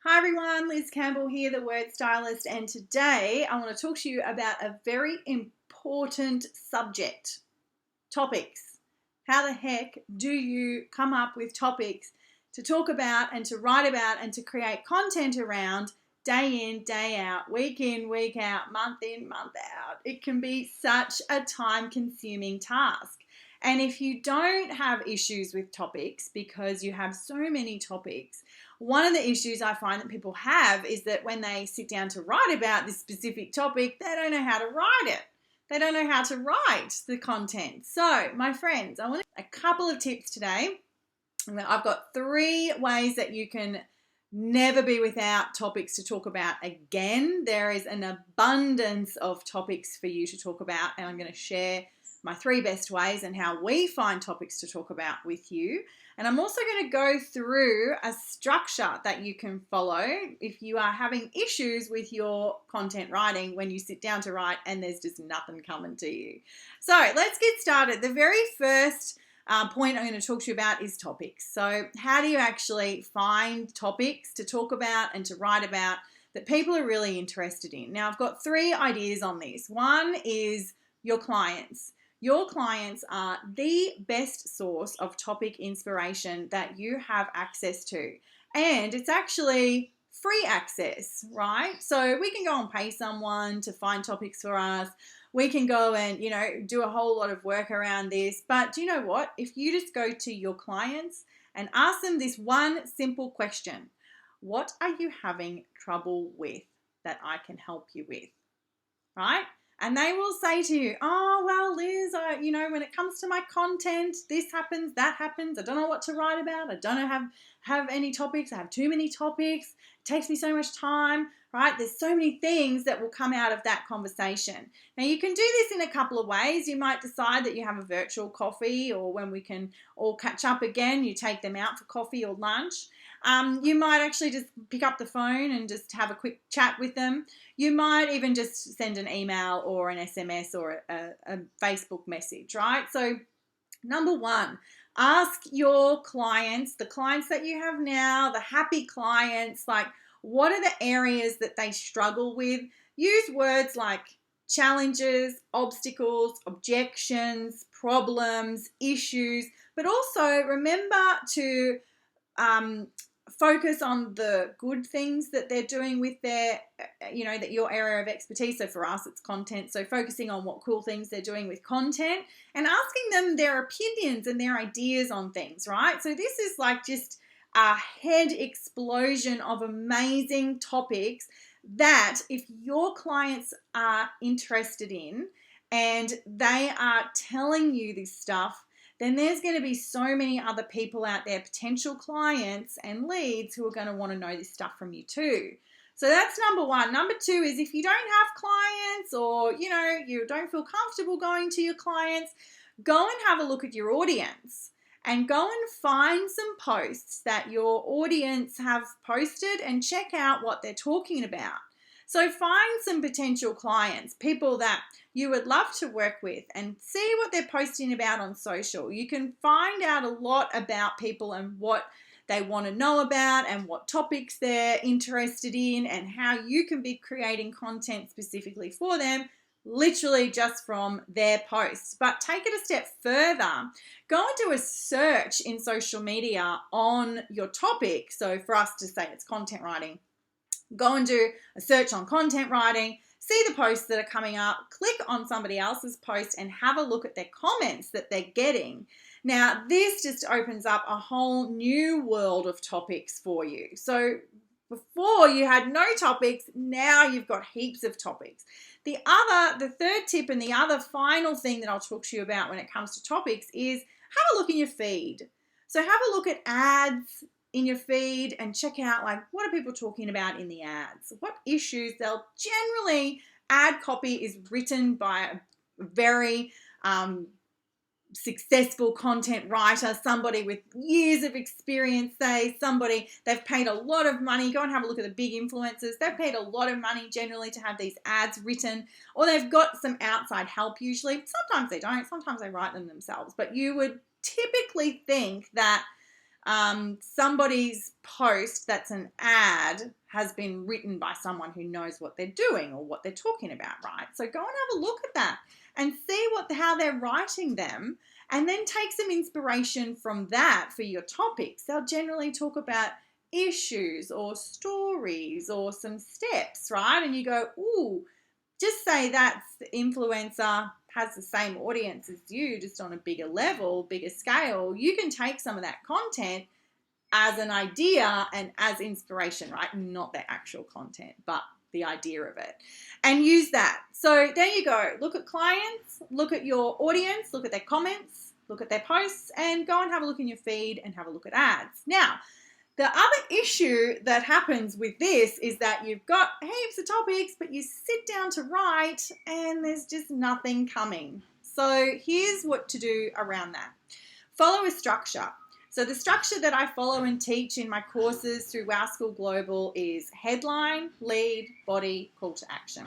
Hi everyone, Liz Campbell here, the word stylist, and today I want to talk to you about a very important subject, topics. How the heck do you come up with topics to talk about and to write about and to create content around day in, day out, week in, week out, month in, month out? It can be such a time-consuming task. And if you don't have issues with topics because you have so many topics, one of the issues I find that people have is that when they sit down to write about this specific topic, they don't know how to write it. They don't know how to write the content. So, my friends, I want a couple of tips today. I've got 3 ways that you can never be without topics to talk about again. There is an abundance of topics for you to talk about, and I'm going to share my 3 best ways and how we find topics to talk about with you. And I'm also going to go through a structure that you can follow if you are having issues with your content writing when you sit down to write and there's just nothing coming to you. So let's get started. The very first point I'm going to talk to you about is topics. So how do you actually find topics to talk about and to write about that people are really interested in? Now, I've got 3 ideas on this. One is your clients. Your clients are the best source of topic inspiration that you have access to. And it's actually free access, right? So we can go and pay someone to find topics for us. We can go and, do a whole lot of work around this. But do you know what? If you just go to your clients and ask them this one simple question, what are you having trouble with that I can help you with, right? And they will say to you, oh, well, Liz, when it comes to my content, this happens, that happens. I don't know what to write about. I don't have any topics. I have too many topics. It takes me so much time, right? There's so many things that will come out of that conversation. Now, you can do this in a couple of ways. You might decide that you have a virtual coffee, or when we can all catch up again, you take them out for coffee or lunch. You might actually just pick up the phone and just have a quick chat with them. You might even just send an email or an SMS or a Facebook message, right? So number 1, ask your clients, the clients that you have now, the happy clients, like what are the areas that they struggle with? Use words like challenges, obstacles, objections, problems, issues, but also remember to focus on the good things that they're doing with their, that your area of expertise. So for us, it's content. So focusing on what cool things they're doing with content and asking them their opinions and their ideas on things, right? So this is like just a head explosion of amazing topics that if your clients are interested in and they are telling you this stuff, then there's going to be so many other people out there, potential clients and leads, who are going to want to know this stuff from you too. So that's number 1. Number 2 is if you don't have clients, or, you don't feel comfortable going to your clients, go and have a look at your audience and go and find some posts that your audience have posted and check out what they're talking about. So find some potential clients, people that you would love to work with, and see what they're posting about on social. You can find out a lot about people and what they want to know about and what topics they're interested in and how you can be creating content specifically for them, literally just from their posts. But take it a step further. Go and do a search in social media on your topic. So for us to say it's content writing, go and do a search on content writing, see the posts that are coming up, click on somebody else's post and have a look at their comments that they're getting. Now, this just opens up a whole new world of topics for you. So before you had no topics, now you've got heaps of topics. The 3rd tip and the other final thing that I'll talk to you about when it comes to topics is have a look in your feed. So have a look at ads in your feed and check out, like, what are people talking about in the ads? What issues? They'll generally, ad copy is written by a very successful content writer, somebody with years of experience, they've paid a lot of money. Go and have a look at the big influencers. They've paid a lot of money generally to have these ads written, or they've got some outside help usually. Sometimes they don't. Sometimes they write them themselves. But you would typically think that somebody's post that's an ad has been written by someone who knows what they're doing or what they're talking about, right? So go and have a look at that and see how they're writing them, and then take some inspiration from that for your topics. They'll generally talk about issues or stories or some steps, right? And you go, ooh, just say that the influencer has the same audience as you, just on a bigger level, bigger scale. You can take some of that content as an idea and as inspiration, right? Not the actual content, but the idea of it, and use that. So there you go. Look at clients, look at your audience, look at their comments, look at their posts, and go and have a look in your feed and have a look at ads. Now, the other issue that happens with this is that you've got heaps of topics, but you sit down to write and there's just nothing coming. So here's what to do around that. Follow a structure. So the structure that I follow and teach in my courses through Wow School Global is headline, lead, body, call to action.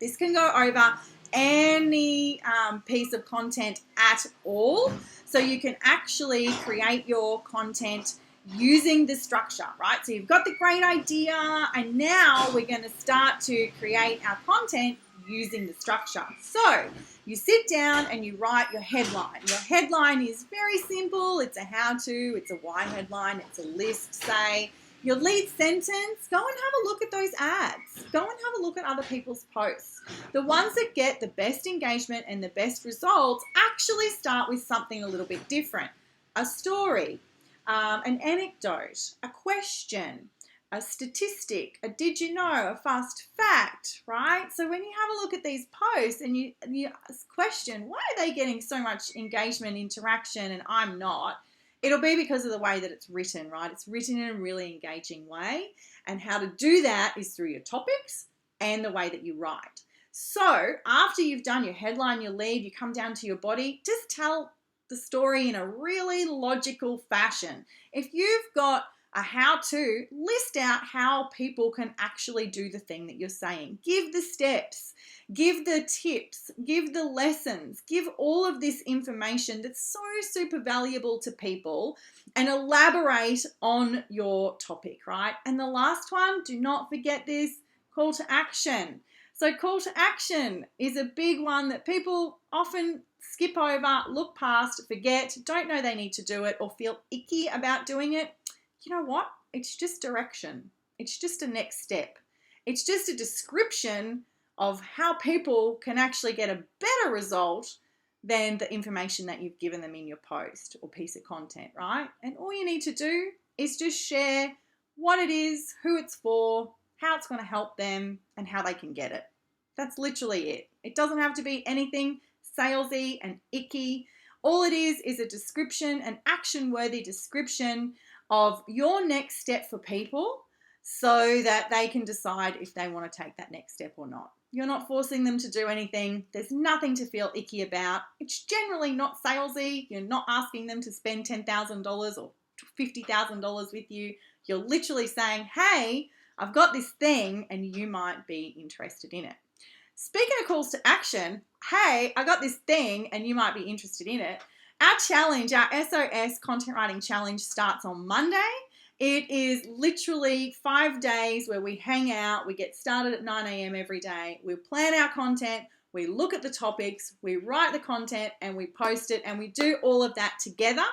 This can go over any piece of content at all. So you can actually create your content using the structure, right? So you've got the great idea, and now we're going to start to create our content using the structure. So you sit down and you write your headline. Your headline is very simple. It's a how-to, it's a why headline, it's a list, say. Your lead sentence, go and have a look at those ads. Go and have a look at other people's posts. The ones that get the best engagement and the best results actually start with something a little bit different. A story, an anecdote, a question, a statistic, a did you know, a fast fact, right? So when you have a look at these posts and you question, why are they getting so much engagement, interaction, and I'm not? It'll be because of the way that it's written, right? It's written in a really engaging way, and how to do that is through your topics and the way that you write. So after you've done your headline, your lead, you come down to your body, just tell the story in a really logical fashion. If you've got a how-to, list out how people can actually do the thing that you're saying. Give the steps, give the tips, give the lessons, give all of this information that's so super valuable to people, and elaborate on your topic, right? And the last one, do not forget this, call to action. So call to action is a big one that people often skip over, look past, forget, don't know they need to do it, or feel icky about doing it. You know what? It's just direction. It's just a next step. It's just a description of how people can actually get a better result than the information that you've given them in your post or piece of content, right? And all you need to do is just share what it is, who it's for, how it's going to help them, and how they can get it. That's literally it. It doesn't have to be anything salesy and icky. All it is a description, an action-worthy description of your next step for people, so that they can decide if they want to take that next step or not. You're not forcing them to do anything. There's nothing to feel icky about. It's generally not salesy. You're not asking them to spend $10,000 or $50,000 with you. You're literally saying, hey, I've got this thing and you might be interested in it. Speaking of calls to action, hey, I got this thing and you might be interested in it. Our challenge, our SOS Content Writing Challenge, starts on Monday. It is literally 5 days where we hang out, we get started at 9 a.m. every day, we plan our content, we look at the topics, we write the content, and we post it, and we do all of that together.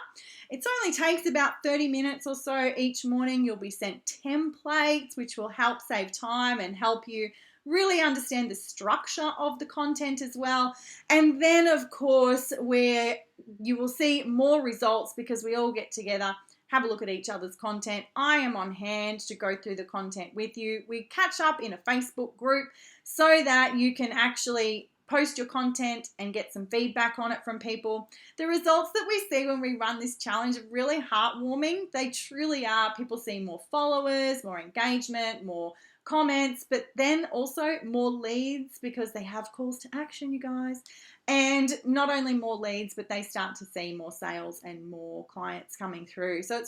It only takes about 30 minutes or so each morning. You'll be sent templates, which will help save time and help you really understand the structure of the content as well. And then, of course, where you will see more results because we all get together, have a look at each other's content. I am on hand to go through the content with you. We catch up in a Facebook group so that you can actually post your content and get some feedback on it from people. The results that we see when we run this challenge are really heartwarming. They truly are. People see more followers, more engagement, more comments, but then also more leads because they have calls to action, you guys. And not only more leads, but they start to see more sales and more clients coming through. So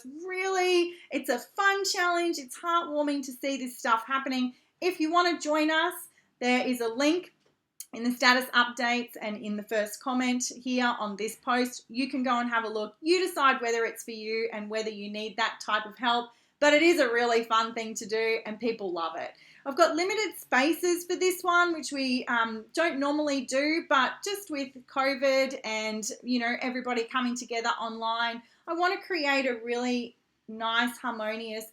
it's a fun challenge. It's heartwarming to see this stuff happening. If you want to join us, there is a link in the status updates and in the first comment here on this post. You can go and have a look. You decide whether it's for you and whether you need that type of help, but it is a really fun thing to do and people love it. I've got limited spaces for this one, which we don't normally do, but just with COVID and, you know, everybody coming together online, I want to create a really nice, harmonious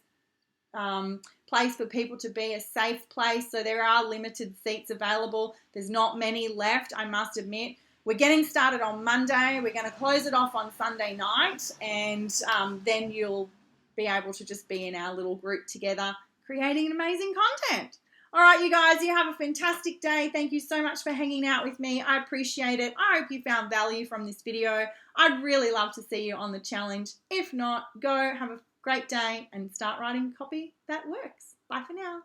place for people to be, a safe place. So there are limited seats available. There's not many left, I must admit. We're getting started on Monday. We're going to close it off on Sunday night, and then you'll be able to just be in our little group together creating amazing content. All right, you guys, you have a fantastic day. Thank you so much for hanging out with me. I appreciate it. I hope you found value from this video. I'd really love to see you on the challenge. If not, go have a great day and start writing copy that works. Bye for now.